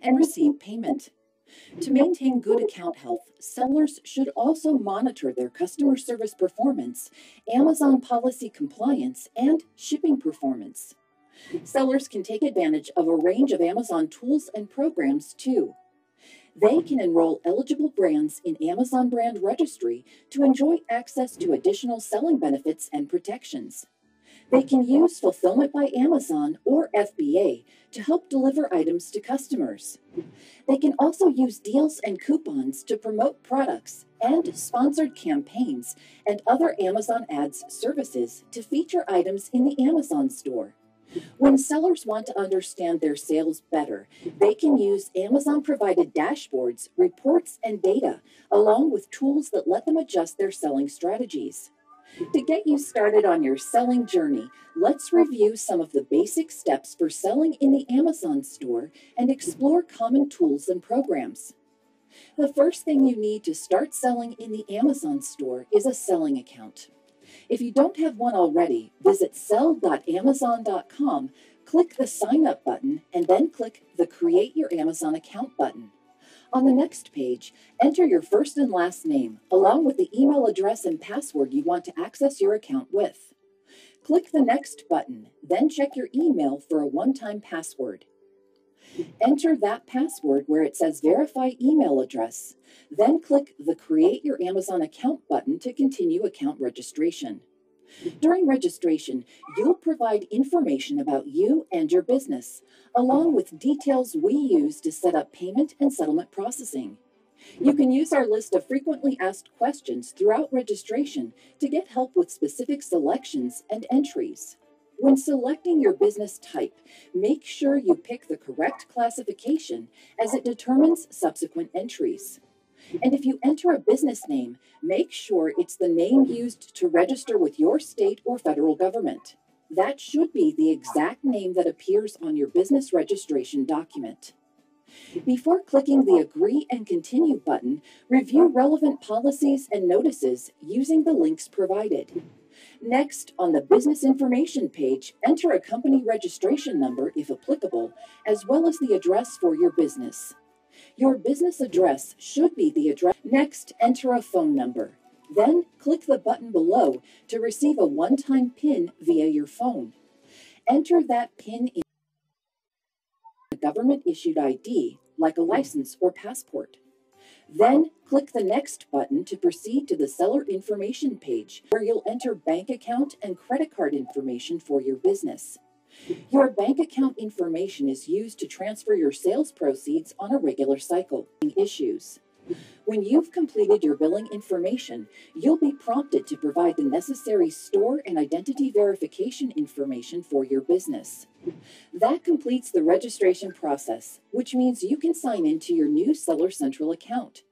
and receive payment. To maintain good account health, sellers should also monitor their customer service performance, Amazon policy compliance, and shipping performance. Sellers can take advantage of a range of Amazon tools and programs too. They can enroll eligible brands in Amazon Brand Registry to enjoy access to additional selling benefits and protections. They can use Fulfillment by Amazon or FBA to help deliver items to customers. They can also use deals and coupons to promote products and sponsored campaigns and other Amazon Ads services to feature items in the Amazon store. When sellers want to understand their sales better, they can use Amazon-provided dashboards, reports, and data, along with tools that let them adjust their selling strategies. To get you started on your selling journey, let's review some of the basic steps for selling in the Amazon store and explore common tools and programs. The first thing you need to start selling in the Amazon store is a selling account. If you don't have one already, visit sell.amazon.com, click the Sign Up button, and then click the Create Your Amazon Account button. On the next page, enter your first and last name, along with the email address and password you want to access your account with. Click the Next button, then check your email for a one-time password. Enter that password where it says Verify Email Address, then click the Create Your Amazon Account button to continue account registration. During registration, you'll provide information about you and your business, along with details we use to set up payment and settlement processing. You can use our list of frequently asked questions throughout registration to get help with specific selections and entries. When selecting your business type, make sure you pick the correct classification as it determines subsequent entries. And if you enter a business name, make sure it's the name used to register with your state or federal government. That should be the exact name that appears on your business registration document. Before clicking the Agree and Continue button, review relevant policies and notices using the links provided. Next, on the Business Information page, enter a company registration number, if applicable, as well as the address for your business. Your business address should be the address. Next, enter a phone number. Then, click the button below to receive a one-time PIN via your phone. Enter that PIN in a government-issued ID, like a license or passport. Then, click the Next button to proceed to the Seller Information page, where you'll enter bank account and credit card information for your business. Your bank account information is used to transfer your sales proceeds on a regular cycle. Issues. When you've completed your billing information, you'll be prompted to provide the necessary store and identity verification information for your business. That completes the registration process, which means you can sign into your new Seller Central account.